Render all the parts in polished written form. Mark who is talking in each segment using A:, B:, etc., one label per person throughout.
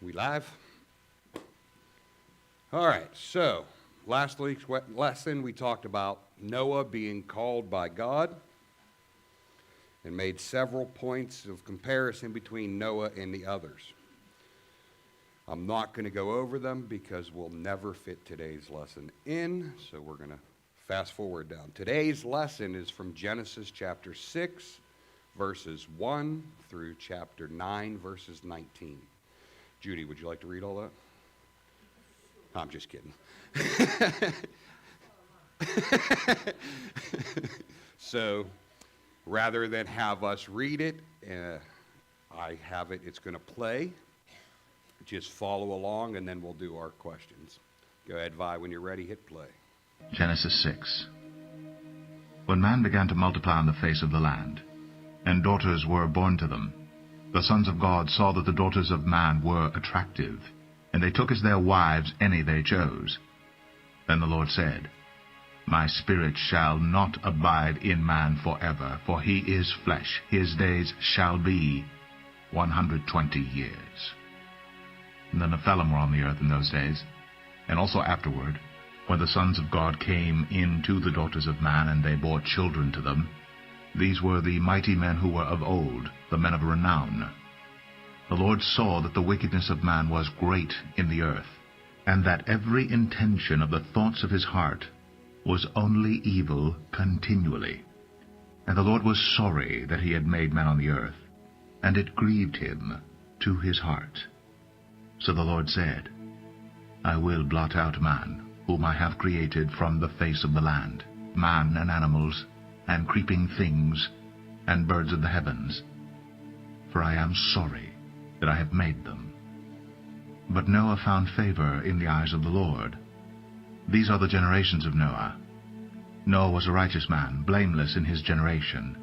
A: We live? All right, so last week's lesson we talked about Noah being called by God and made several points of comparison between Noah and the others. I'm not going to go over them because we'll never fit today's lesson in, so we're going to fast forward down. Today's lesson is from Genesis chapter 6, verses 1 through chapter 9, verses 19. Judy, would you like to read all that? I'm just kidding. So rather than have us read it, I have it, it's going to play. Just follow along and then we'll do our questions. Go ahead, Vi, when you're ready, hit play.
B: Genesis 6. When man began to multiply on the face of the land, and daughters were born to them, the sons of God saw that the daughters of man were attractive, and they took as their wives any they chose. Then the Lord said, My spirit shall not abide in man forever, for he is flesh. His days shall be 120 years. And the Nephilim were on the earth in those days, and also afterward, when the sons of God came in to the daughters of man, and they bore children to them. These were the mighty men who were of old, the men of renown. The Lord saw that the wickedness of man was great in the earth, and that every intention of the thoughts of his heart was only evil continually. And the Lord was sorry that he had made man on the earth, and it grieved him to his heart. So the Lord said, I will blot out man, whom I have created from the face of the land, man and animals, and creeping things, and birds of the heavens, for I am sorry that I have made them. But Noah found favor in the eyes of the Lord. These are the generations of Noah. Noah was a righteous man, blameless in his generation.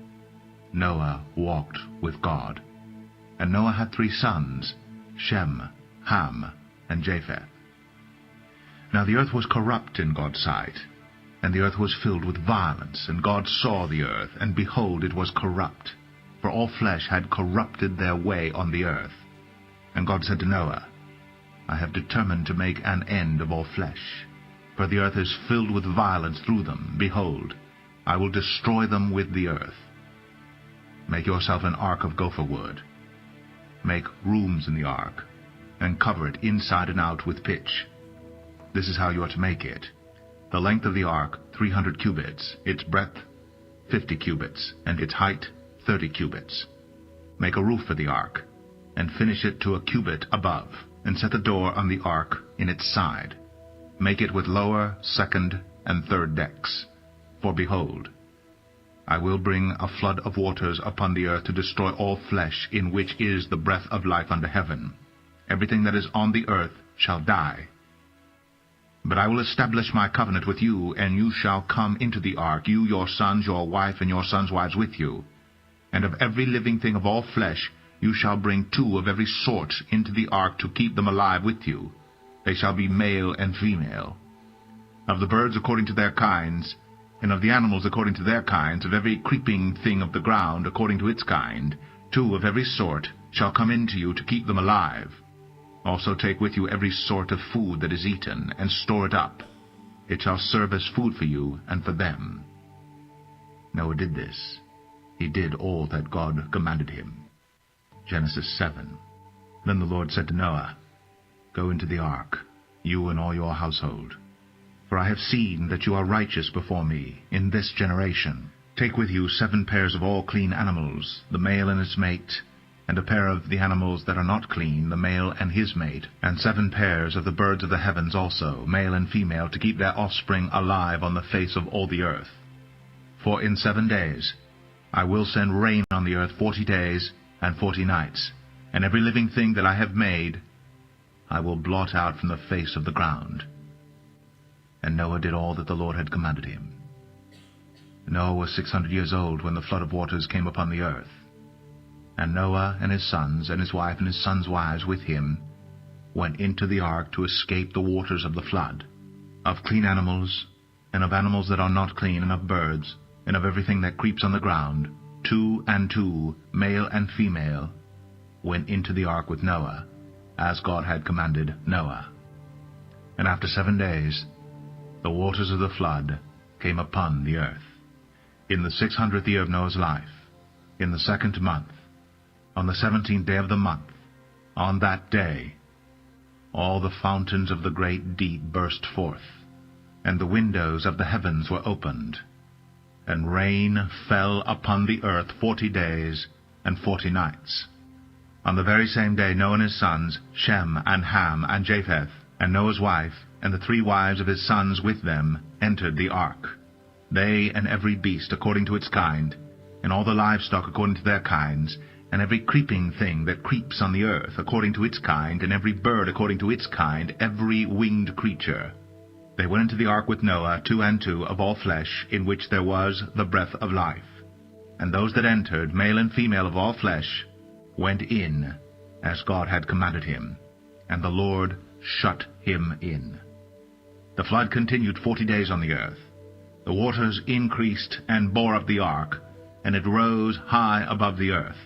B: Noah walked with God. And Noah had 3 sons, Shem, Ham, and Japheth. Now the earth was corrupt in God's sight, and the earth was filled with violence, and God saw the earth, and behold, it was corrupt, for all flesh had corrupted their way on the earth. And God said to Noah, I have determined to make an end of all flesh, for the earth is filled with violence through them. Behold, I will destroy them with the earth. Make yourself an ark of gopher wood. Make rooms in the ark, and cover it inside and out with pitch. This is how you are to make it. The length of the ark, 300 cubits, its breadth, 50 cubits, and its height, 30 cubits. Make a roof for the ark, and finish it to a cubit above, and set the door on the ark in its side. Make it with lower, second, and third decks. For behold, I will bring a flood of waters upon the earth to destroy all flesh, in which is the breath of life under heaven. Everything that is on the earth shall die. But I will establish my covenant with you, and you shall come into the ark, you, your sons, your wife, and your sons' wives with you. And of every living thing of all flesh you shall bring 2 of every sort into the ark to keep them alive with you. They shall be male and female. Of the birds according to their kinds, and of the animals according to their kinds, of every creeping thing of the ground according to its kind, 2 of every sort shall come into you to keep them alive. Also take with you every sort of food that is eaten, and store it up. It shall serve as food for you and for them. Noah did this. He did all that God commanded him. Genesis 7. Then the Lord said to Noah, Go into the ark, you and all your household. For I have seen that you are righteous before me in this generation. Take with you 7 pairs of all clean animals, the male and its mate, and a pair of the animals that are not clean, the male and his mate, and 7 pairs of the birds of the heavens also, male and female, to keep their offspring alive on the face of all the earth. For in 7 days I will send rain on the earth 40 days and 40 nights, and every living thing that I have made I will blot out from the face of the ground. And Noah did all that the Lord had commanded him. Noah was 600 years old when the flood of waters came upon the earth. And Noah and his sons and his wife and his sons' wives with him went into the ark to escape the waters of the flood. Of clean animals, and of animals that are not clean, and of birds, and of everything that creeps on the ground, 2 and 2, male and female, went into the ark with Noah, as God had commanded Noah. And after 7 days, the waters of the flood came upon the earth. In the 600th year of Noah's life, in the 2nd month, on the 17th day of the month, on that day, all the fountains of the great deep burst forth, and the windows of the heavens were opened, and rain fell upon the earth 40 days and 40 nights. On the very same day Noah and his sons, Shem and Ham and Japheth, and Noah's wife, and the 3 wives of his sons with them, entered the ark, they and every beast according to its kind, and all the livestock according to their kinds, and every creeping thing that creeps on the earth according to its kind, and every bird according to its kind, every winged creature. They went into the ark with Noah, 2 and 2 of all flesh, in which there was the breath of life. And those that entered, male and female of all flesh, went in, as God had commanded him, and the Lord shut him in. The flood continued 40 days on the earth. The waters increased and bore up the ark, and it rose high above the earth.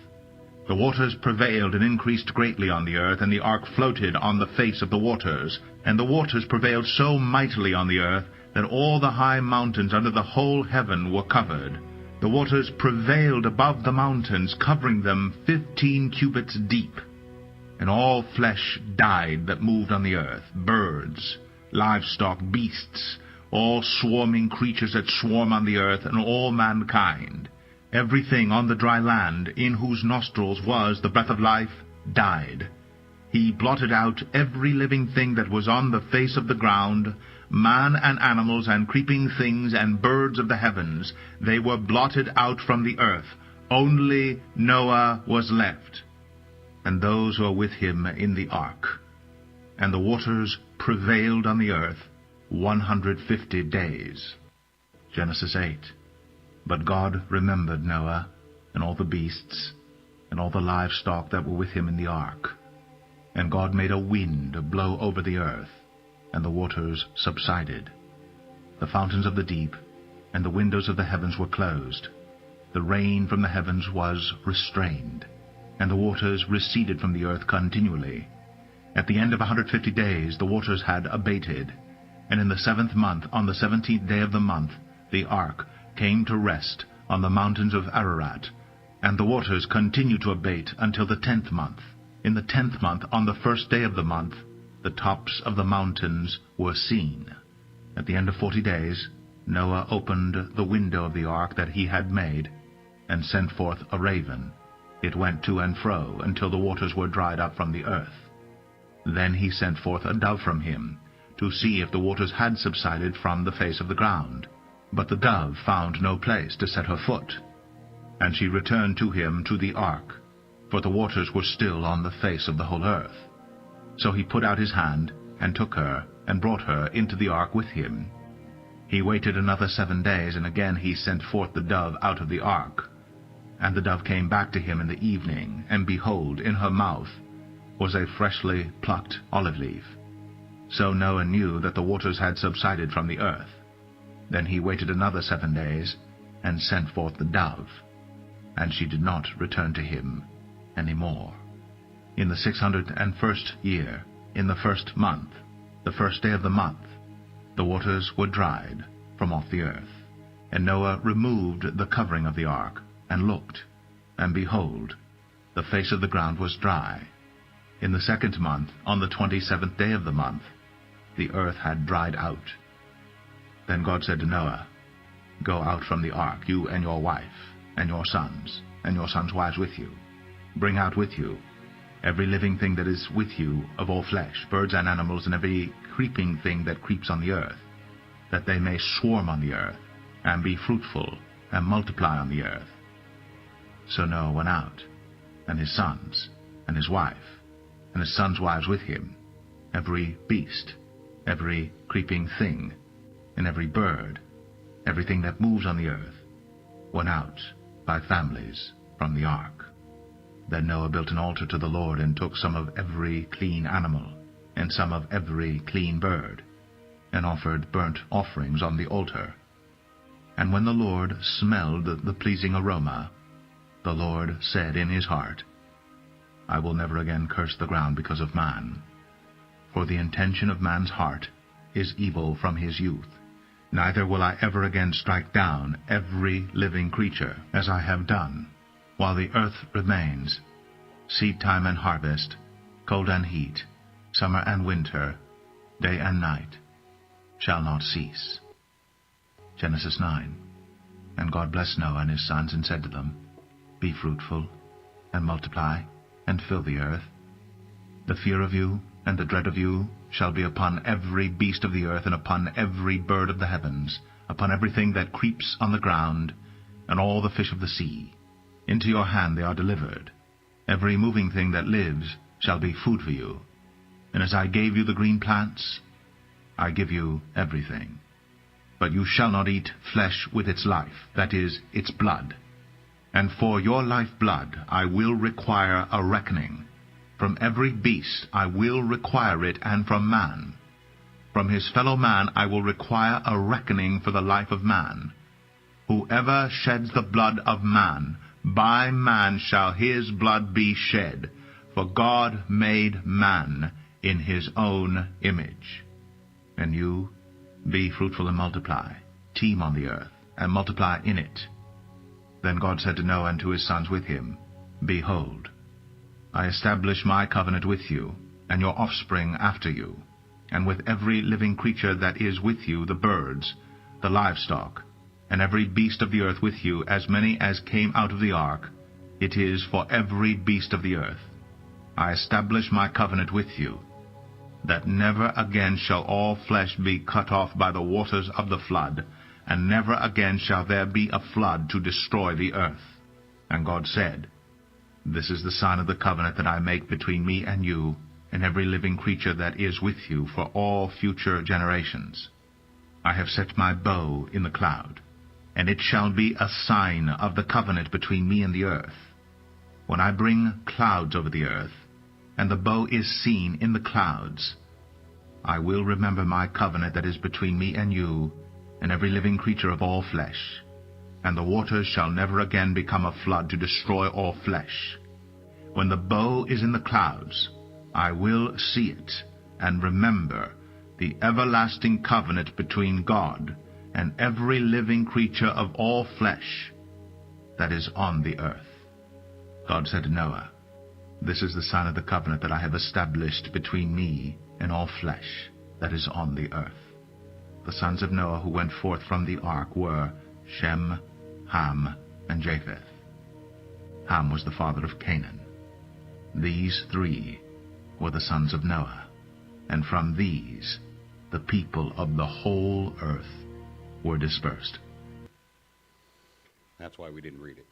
B: The waters prevailed and increased greatly on the earth, and the ark floated on the face of the waters. And the waters prevailed so mightily on the earth, that all the high mountains under the whole heaven were covered. The waters prevailed above the mountains, covering them 15 cubits deep. And all flesh died that moved on the earth, birds, livestock, beasts, all swarming creatures that swarm on the earth, and all mankind. Everything on the dry land, in whose nostrils was the breath of life, died. He blotted out every living thing that was on the face of the ground, man and animals and creeping things and birds of the heavens. They were blotted out from the earth. Only Noah was left, and those who were with him in the ark. And the waters prevailed on the earth 150 days. Genesis 8. But God remembered Noah, and all the beasts, and all the livestock that were with him in the ark. And God made a wind blow over the earth, and the waters subsided. The fountains of the deep and the windows of the heavens were closed. The rain from the heavens was restrained, and the waters receded from the earth continually. At the end of 150 days the waters had abated, and in the 7th month, on the 17th day of the month, the ark came to rest on the mountains of Ararat, and the waters continued to abate until the 10th month. In the 10th month, on the 1st day of the month, the tops of the mountains were seen. At the end of 40 days, Noah opened the window of the ark that he had made, and sent forth a raven. It went to and fro until the waters were dried up from the earth. Then he sent forth a dove from him, to see if the waters had subsided from the face of the ground. But the dove found no place to set her foot. And she returned to him to the ark, for the waters were still on the face of the whole earth. So he put out his hand, and took her, and brought her into the ark with him. He waited another 7 days, and again he sent forth the dove out of the ark. And the dove came back to him in the evening, and behold, in her mouth was a freshly plucked olive leaf. So Noah knew that the waters had subsided from the earth. Then he waited another 7 days, and sent forth the dove, and she did not return to him any more. In the 601st year, in the 1st month, the 1st day of the month, the waters were dried from off the earth. And Noah removed the covering of the ark, and looked, and behold, the face of the ground was dry. In the 2nd month, on the 27th day of the month, the earth had dried out. Then God said to Noah, Go out from the ark, you and your wife, and your sons wives with you. Bring out with you every living thing that is with you of all flesh, birds and animals, and every creeping thing that creeps on the earth, that they may swarm on the earth, and be fruitful, and multiply on the earth. So Noah went out, and his sons, and his wife, and his sons' wives with him, every beast, every creeping thing, and every bird, everything that moves on the earth, went out by families from the ark. Then Noah built an altar to the Lord, and took some of every clean animal, and some of every clean bird, and offered burnt offerings on the altar. And when the Lord smelled the pleasing aroma, the Lord said in his heart, I will never again curse the ground because of man. For the intention of man's heart is evil from his youth. Neither will I ever again strike down every living creature, as I have done, while the earth remains. Seed time and harvest, cold and heat, summer and winter, day and night, shall not cease. Genesis 9. And God blessed Noah and his sons, and said to them, Be fruitful, and multiply, and fill the earth. The fear of you and the dread of you shall be upon every beast of the earth, and upon every bird of the heavens, upon everything that creeps on the ground, and all the fish of the sea. Into your hand they are delivered. Every moving thing that lives shall be food for you. And as I gave you the green plants, I give you everything. But you shall not eat flesh with its life, that is, its blood. And for your lifeblood I will require a reckoning. From every beast I will require it, and from man. From his fellow man I will require a reckoning for the life of man. Whoever sheds the blood of man, by man shall his blood be shed. For God made man in his own image. And you, be fruitful and multiply, teem on the earth, and multiply in it. Then God said to Noah and to his sons with him, Behold, I establish my covenant with you, and your offspring after you, and with every living creature that is with you, the birds, the livestock, and every beast of the earth with you, as many as came out of the ark. It is for every beast of the earth. I establish my covenant with you, that never again shall all flesh be cut off by the waters of the flood, and never again shall there be a flood to destroy the earth. And God said, This is the sign of the covenant that I make between me and you, and every living creature that is with you for all future generations. I have set my bow in the cloud, and it shall be a sign of the covenant between me and the earth. When I bring clouds over the earth, and the bow is seen in the clouds, I will remember my covenant that is between me and you, and every living creature of all flesh. And the waters shall never again become a flood to destroy all flesh. When the bow is in the clouds, I will see it, and remember the everlasting covenant between God and every living creature of all flesh that is on the earth. God said to Noah, This is the sign of the covenant that I have established between me and all flesh that is on the earth. The sons of Noah who went forth from the ark were Shem, Ham, and Japheth. Ham was the father of Canaan. These three were the sons of Noah, and from these the people of the whole earth were dispersed.
A: That's why we didn't read it.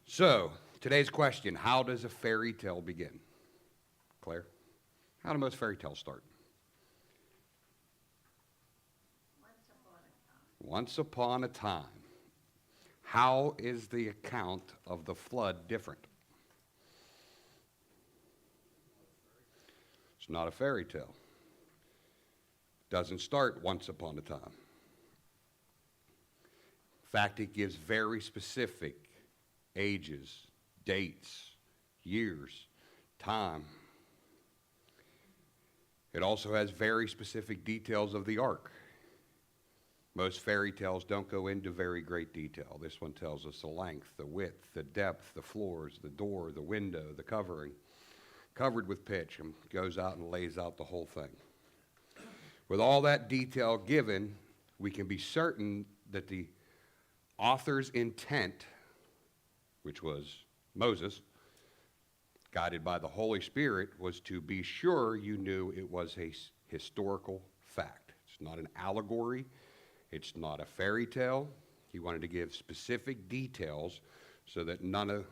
A: So, today's question, how does a fairy tale begin? Claire, how do most fairy tales start? Once upon a time. How is the account of the flood different? It's not a fairy tale. Doesn't start once upon a time. In fact, it gives very specific ages, dates, years, time. It also has very specific details of the ark. Most fairy tales don't go into very great detail. This one tells us the length, the width, the depth, the floors, the door, the window, the covering, covered with pitch, and goes out and lays out the whole thing. With all that detail given, we can be certain that the author's intent, which was Moses, guided by the Holy Spirit, was to be sure you knew it was a historical fact. It's not an allegory. It's not a fairy tale. He wanted to give specific details so that none of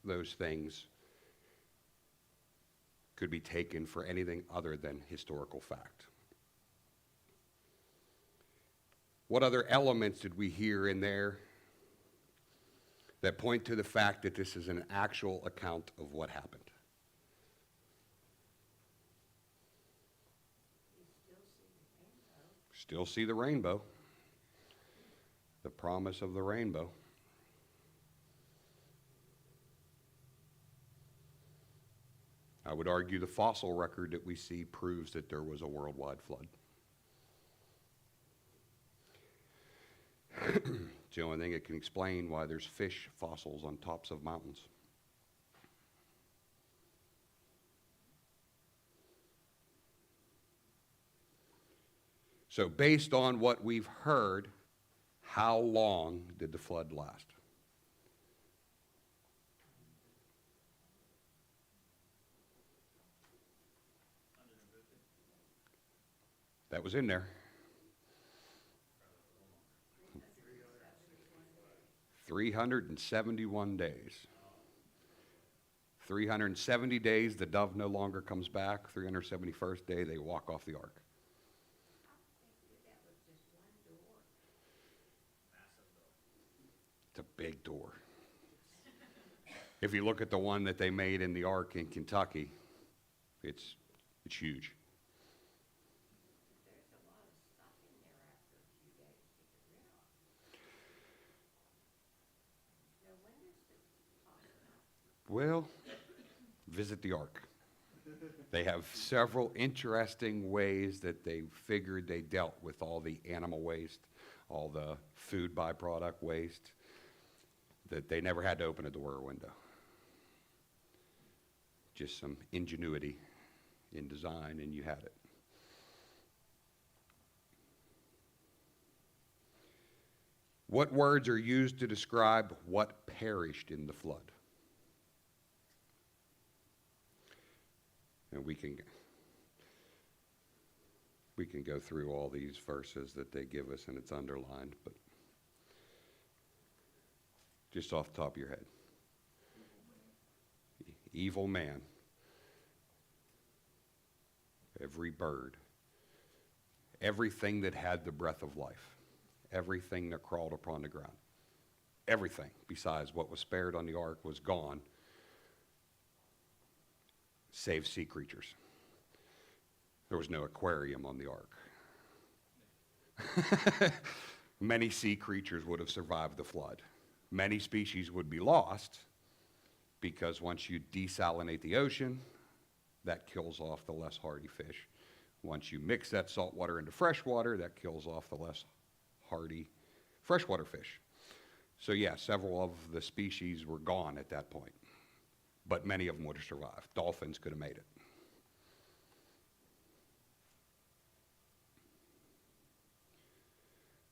A: those things could be taken for anything other than historical fact. What other elements did we hear in there that point to the fact that this is an actual account of what happened? Still see the rainbow. The promise of the rainbow. would argue the fossil record that we see proves that there was a worldwide flood. It's the only thing that can explain why there's fish fossils on tops of mountains. So based on what we've heard, how long did the flood last? That was in there. 371 days. 370 days, the dove no longer comes back. 371st day, they walk off the ark. It's a big door. If you look at the one that they made in the ark in Kentucky, it's huge. Well, visit the ark. They have several interesting ways that they figured they dealt with all the animal waste, all the food byproduct waste, that they never had to open a door or window. Just some ingenuity in design, and you had it. What words are used to describe what perished in the flood? And we can go through all these verses that they give us, and it's underlined, but just off the top of your head. Evil man. Every bird. Everything that had the breath of life. Everything that crawled upon the ground. Everything besides what was spared on the ark was gone, save sea creatures. There was no aquarium on the ark. Many sea creatures would have survived the flood. Many species would be lost because once you desalinate the ocean, that kills off the less hardy fish. Once you mix that salt water into fresh water, that kills off the less hardy freshwater fish. So yeah, several of the species were gone at that point, but many of them would have survived. Dolphins could have made it.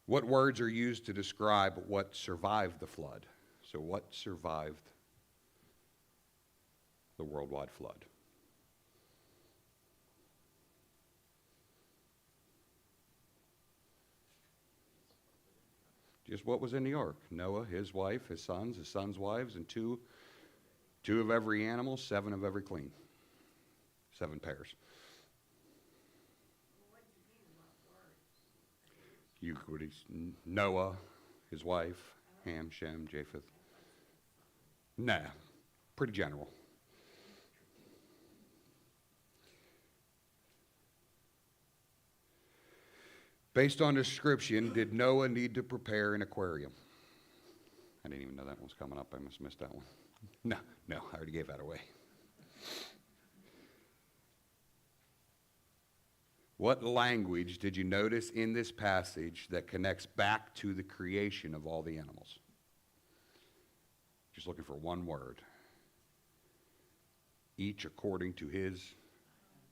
A: What words are used to describe what survived the flood? So what survived the worldwide flood? Just what was in the ark? Noah, his wife, his sons' wives, and two of every animal, 7 of every clean. 7 pairs. Noah, his wife, Ham, Shem, Japheth. Nah, pretty general. Based on description, did Noah need to prepare an aquarium? I didn't even know that one was coming up. I must have missed that one. No, I already gave that away. What language did you notice in this passage that connects back to the creation of all the animals? Just looking for one word. Each according to his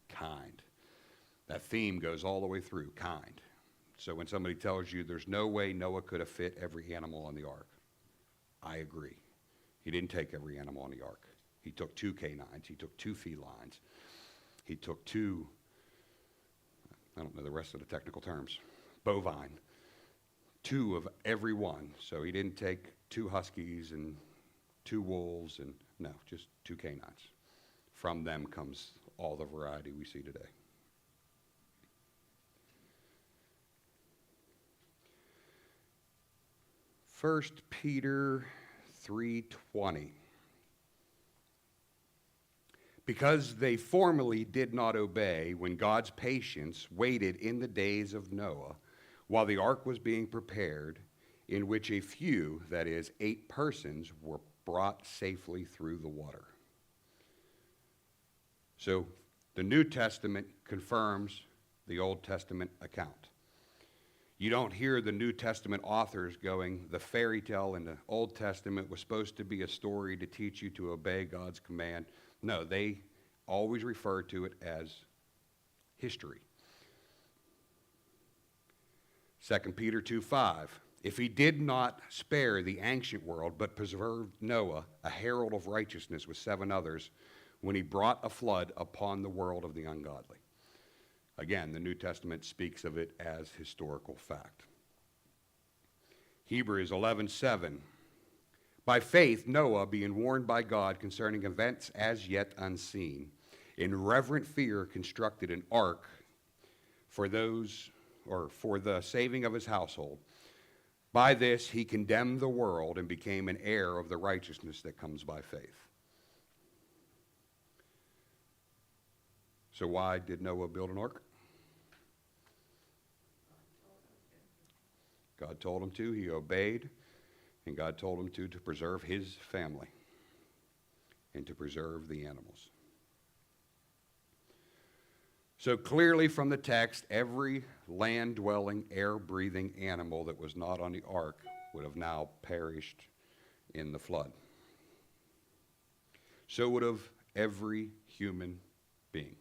A: kind. That theme goes all the way through, kind. So when somebody tells you there's no way Noah could have fit every animal on the ark, I agree. He didn't take every animal on the ark. He took 2 canines. He took 2 felines. He took 2, I don't know the rest of the technical terms, bovine. 2 of every one. So he didn't take 2 huskies and 2 wolves, and no, just 2 canines. From them comes all the variety we see today. First Peter 3:20. Because they formerly did not obey when God's patience waited in the days of Noah, while the ark was being prepared, in which a few, that is, 8 persons, were brought safely through the water. So the New Testament confirms the Old Testament account. You don't hear the New Testament authors going, the fairy tale in the Old Testament was supposed to be a story to teach you to obey God's command. No, they always refer to it as history. 2 Peter 2:5. If he did not spare the ancient world, but preserved Noah, a herald of righteousness with 7 others, when he brought a flood upon the world of the ungodly. Again, the New Testament speaks of it as historical fact. Hebrews 11:7. By faith, Noah, being warned by God concerning events as yet unseen, in reverent fear constructed an ark for the saving of his household. By this he condemned the world and became an heir of the righteousness that comes by faith. So why did Noah build an ark? God told him to, he obeyed, and God told him to preserve his family and to preserve the animals. So clearly from the text, every land-dwelling, air-breathing animal that was not on the ark would have now perished in the flood. So would have every human being.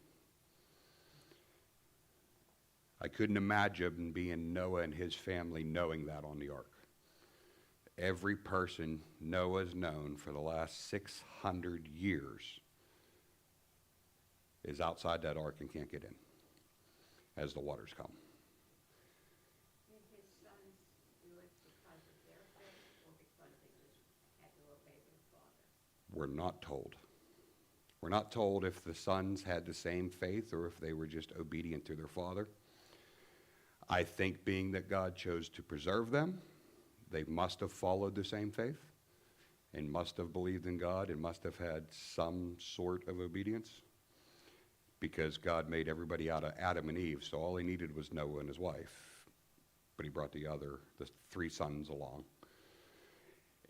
A: I couldn't imagine being Noah and his family knowing that on the ark. Every person Noah's known for the last 600 years is outside that ark and can't get in as the waters come.
C: Did his sons do it because of their faith or because they just had to obey their father?
A: We're not told. We're not told if the sons had the same faith or if they were just obedient to their father. I think being that God chose to preserve them, they must have followed the same faith and must have believed in God and must have had some sort of obedience because God made everybody out of Adam and Eve, so all he needed was Noah and his wife. But he brought the 3 sons along.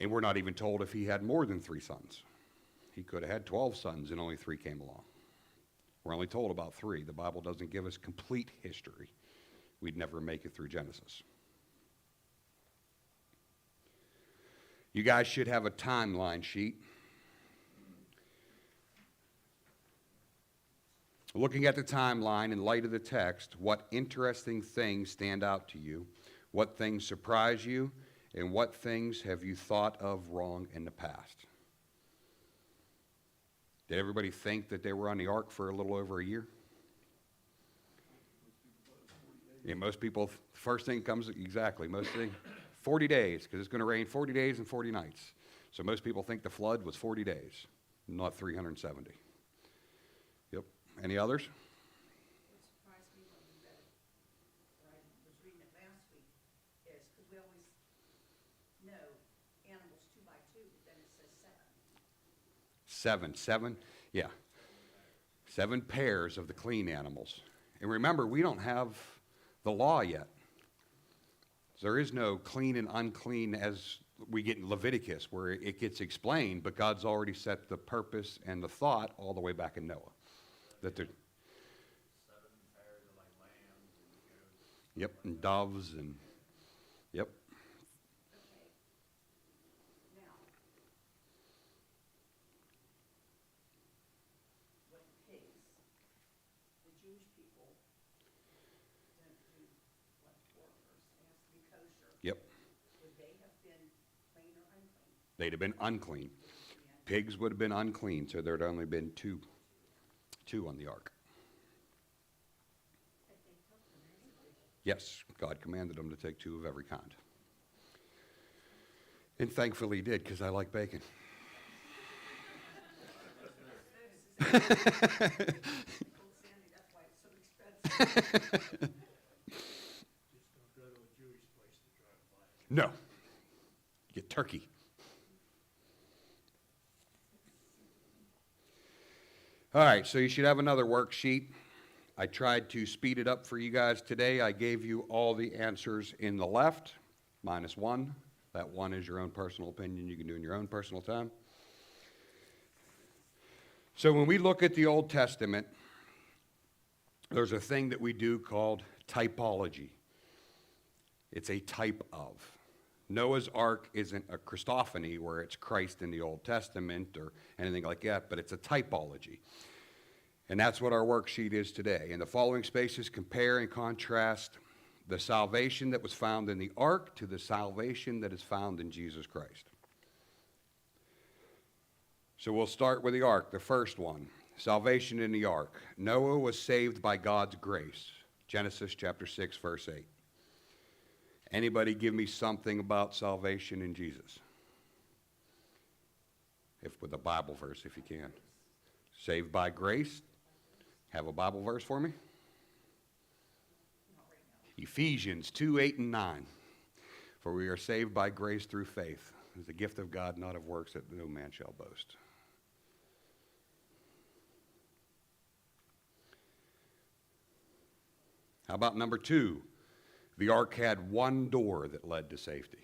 A: And we're not even told if he had more than 3 sons. He could have had 12 sons and only 3 came along. We're only told about 3. The Bible doesn't give us complete history. We'd never make it through Genesis. You guys should have a timeline sheet. Looking at the timeline in light of the text, what interesting things stand out to you? What things surprise you? And what things have you thought of wrong in the past? Did everybody think that they were on the ark for a little over a year? Yeah, most people, first thing comes, exactly, 40 days, because it's going to rain 40 days and 40 nights. So most people think the flood was 40 days, not 370. Yep. Any others?
C: What surprised me when we read it, or I was reading it last week, is because we always know animals 2 by 2, but then it says 7.
A: 7, yeah. 7 pairs of the clean animals. And remember, we don't have the law yet. There is no clean and unclean as we get in Leviticus where it gets explained, but God's already set the purpose and the thought all the way back in Noah. That there,
D: 7 pairs of like lambs and goats.
A: yep, and doves and, yep.
C: Okay. Now, when pigs, the Jewish people don't do what pork or it has to be kosher.
A: Yep.
C: Would they have been clean or unclean?
A: They'd have been unclean. Pigs would have been unclean, so there'd only been two on the ark.
C: But they took them anyway.
A: Yes, God commanded them to take 2 of every kind. And thankfully he did, because I like bacon.
C: Told Sandy that's why it's so expensive.
D: Just don't go to a Jewish place to try to buy it.
A: No. Get turkey. All right, so you should have another worksheet. I tried to speed it up for you guys today. I gave you all the answers in the left, -1. That 1 is your own personal opinion. You can do in your own personal time. So when we look at the Old Testament, there's a thing that we do called typology. It's a type of. Noah's Ark isn't a Christophany where it's Christ in the Old Testament or anything like that, but it's a typology. And that's what our worksheet is today. In the following spaces, compare and contrast the salvation that was found in the ark to the salvation that is found in Jesus Christ. So we'll start with the ark, the first one. Salvation in the ark. Noah was saved by God's grace. Genesis chapter 6, verse 8. Anybody give me something about salvation in Jesus? If with a Bible verse, if you can. Saved by grace. Have a Bible verse for me? Ephesians 2, 8, and 9. For we are saved by grace through faith. It is the gift of God, not of works, that no man shall boast. How about number 2? The ark had one door that led to safety.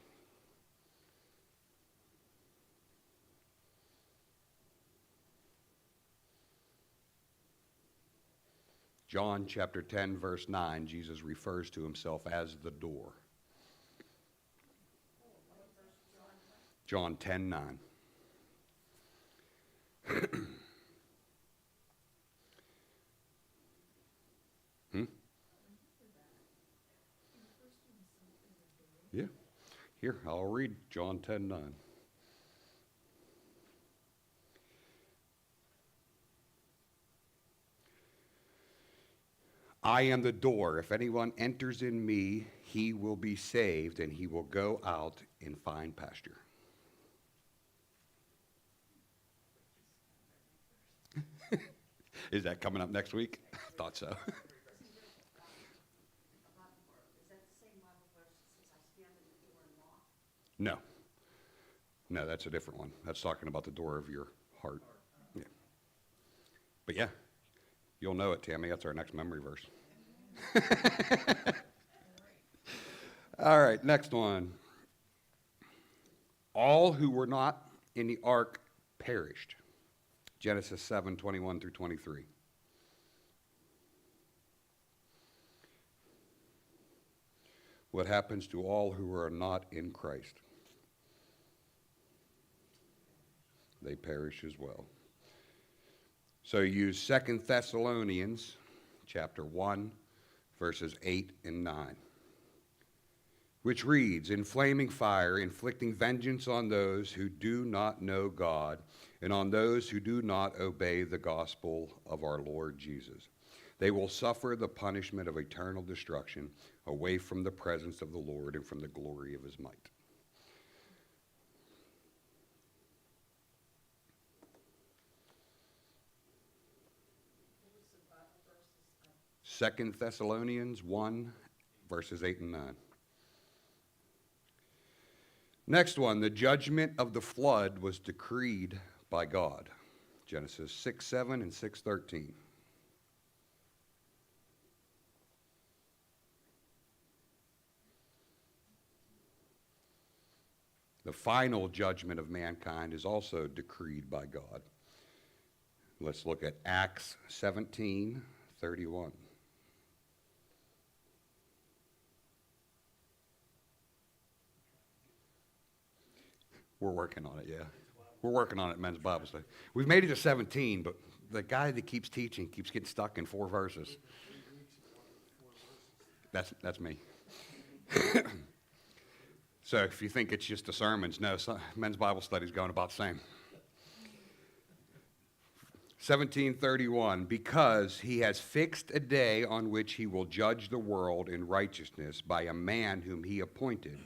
A: John chapter 10, verse 9, Jesus refers to himself as the door. John 10, 9. Yeah. Here, I'll read John 10, 9. I am the door. If anyone enters in me, he will be saved, and he will go out and find pasture. Is that coming up next week? I thought so.
C: Is that the same Bible verse that says, I stand at the door and knock?
A: No. No, that's a different one. That's talking about the door of your heart. Yeah. But yeah, you'll know it, Tammy. That's our next memory verse. All right, next one. All who were not in the ark perished. Genesis 7, 21 through 23. What happens to all who are not in Christ? They perish as well. So use 2 Thessalonians chapter 1, verses 8 and 9, which reads, in flaming fire, inflicting vengeance on those who do not know God and on those who do not obey the gospel of our Lord Jesus. They will suffer the punishment of eternal destruction away from the presence of the Lord and from the glory of his might.
C: What was the Bible verses?
A: 2 Thessalonians 1, verses 8 and 9. Next one, the judgment of the flood was decreed by God. Genesis 6, 7 and 6, 13. The final judgment of mankind is also decreed by God. Let's look at Acts 17, 31. We're working on it, yeah. We're working on it, men's Bible study. We've made it to 17, but the guy that keeps teaching keeps getting stuck in 4 verses. That's me. So if you think it's just the sermons, no, men's Bible study is going about the same. 17:31, because he has fixed a day on which he will judge the world in righteousness by a man whom he appointed.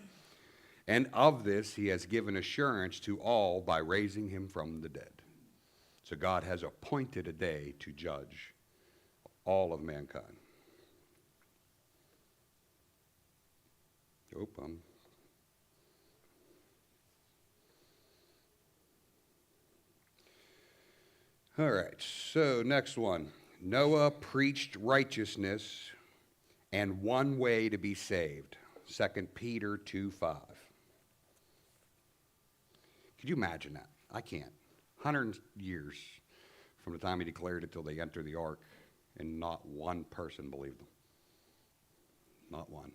A: And of this he has given assurance to all by raising him from the dead. So God has appointed a day to judge all of mankind. All right, so next one. Noah preached righteousness and one way to be saved. 2 Peter 2:5. Could you imagine that? I can't. 100 years from the time he declared it till they entered the ark, and not one person believed him. Not one.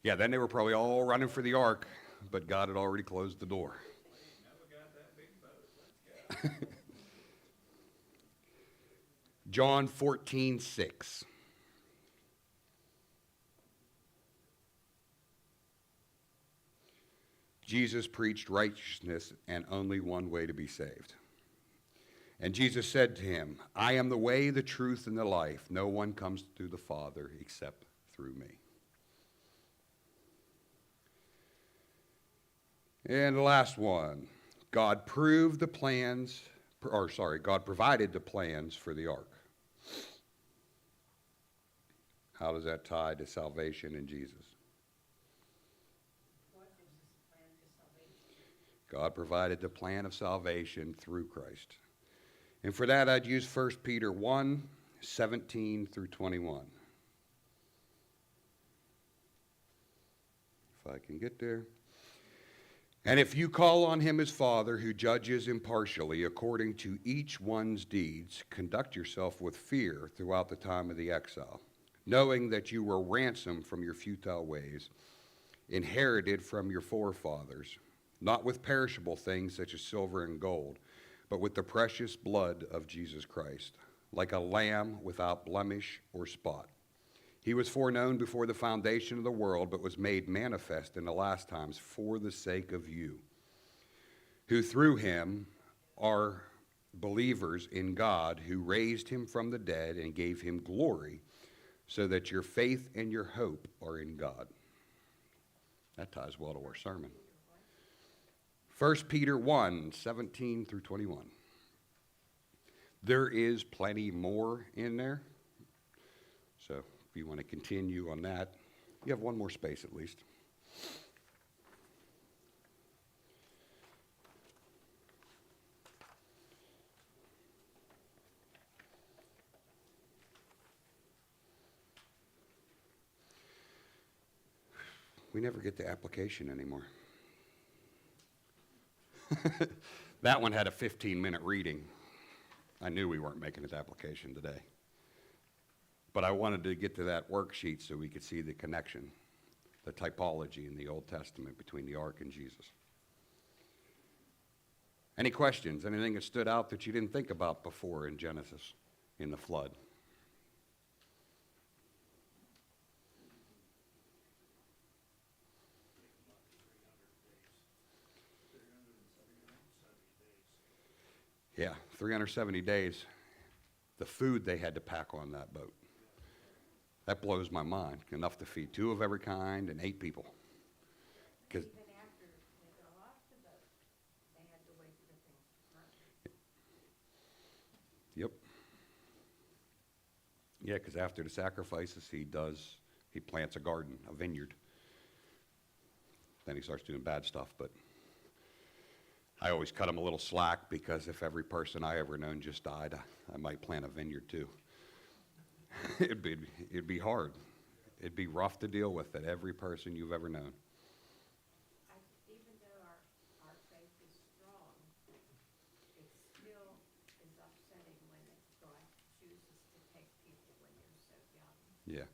A: Yeah, then they were probably all running for the ark, but God had already closed the door. John 14:6. Jesus preached righteousness and only one way to be saved. And Jesus said to him, I am the way, the truth, and the life. No one comes to the Father except through me. And the last one, God provided the plans for the ark. How does that tie to salvation in Jesus? God provided the plan of salvation through Christ. And for that, I'd use 1 Peter 1:17 through 21. If I can get there. And if you call on him as Father, who judges impartially according to each one's deeds, conduct yourself with fear throughout the time of the exile, knowing that you were ransomed from your futile ways, inherited from your forefathers, not with perishable things such as silver and gold, but with the precious blood of Jesus Christ, like a lamb without blemish or spot. He was foreknown before the foundation of the world, but was made manifest in the last times for the sake of you, who through him are believers in God, who raised him from the dead and gave him glory, so that your faith and your hope are in God. That ties well to our sermon. 1 Peter 1:17 through 21. There is plenty more in there. So if you want to continue on that, you have one more space at least. We never get the application anymore. That one had a 15-minute reading. I knew we weren't making this application today. But I wanted to get to that worksheet so we could see the connection, the typology in the Old Testament between the ark and Jesus. Any questions? Anything that stood out that you didn't think about before in Genesis, in the flood? Yeah, 370 days. The food they had to pack on that boat. That blows my mind. Enough to feed 2 of every kind and 8 people. 'Cause
C: Even after they got off the boat, they had to wait for things to come.
A: Yep. Yeah, because after the sacrifices, he plants a garden, a vineyard. Then he starts doing bad stuff, but I always cut him a little slack, because if every person I ever known just died, I might plant a vineyard too. It'd be hard. It'd be rough to deal with at every person you've ever known.
C: Even though our faith is strong, it still is upsetting when God chooses to take people when they're so young.
A: Yeah.